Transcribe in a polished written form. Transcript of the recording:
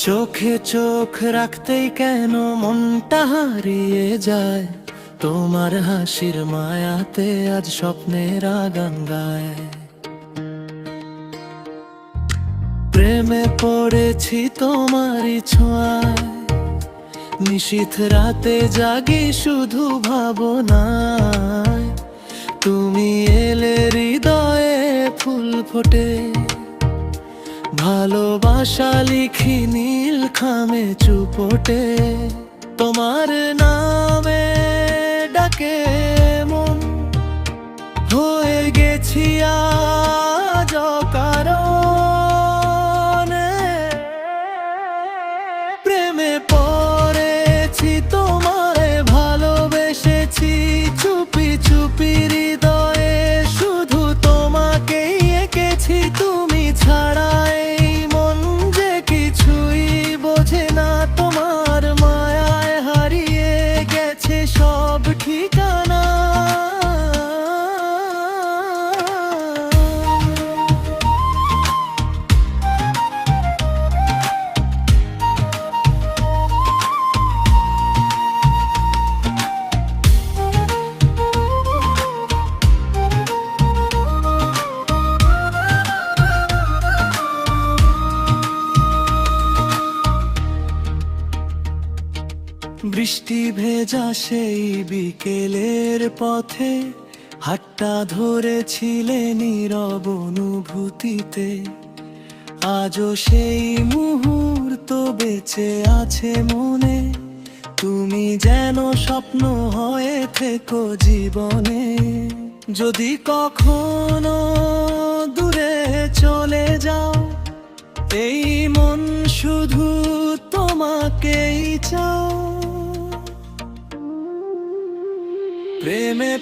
চোখে চোখ রাখতেই কেন মনটা হারিয়ে যায়, তোমার হাসির মায়াতে আজ স্বপ্নের গান গায়। প্রেমে পড়েছি তোমারই ছোঁয়ায়, নিশীথ রাতে জাগি শুধু ভাবনায়। তুমি এলে হৃদয়ে ফুল ফোটে, ভালোবাসা লিখি নীল খামে চুপটে। তোমার নামে ডাকে মন, হয়ে গেছি আজ অকারণে। প্রেমে পড়েছি তোমায় ভালোবেসেছি, চুপি চুপি হৃদয়ে শুধু তোমাকেই এঁকেছি। তুমি ছাড়া এই মন যে কিছুই বোঝে না, তোমার মায়ায় হারিয়ে গেছে সব ঠিকানা। বৃষ্টি ভেজা সেই বিকেলের পথে হাতটা ধরেছিলে নীরব অনুভূতিতে। আজও সেই মুহূর্ত বেঁচে আছে মনে, তুমি যেন স্বপ্ন হয়ে থেকো জীবনে। যদি কখনো দূরে চলে যাও, এই মন শুধু তোমাকেই চাও। প্রেমে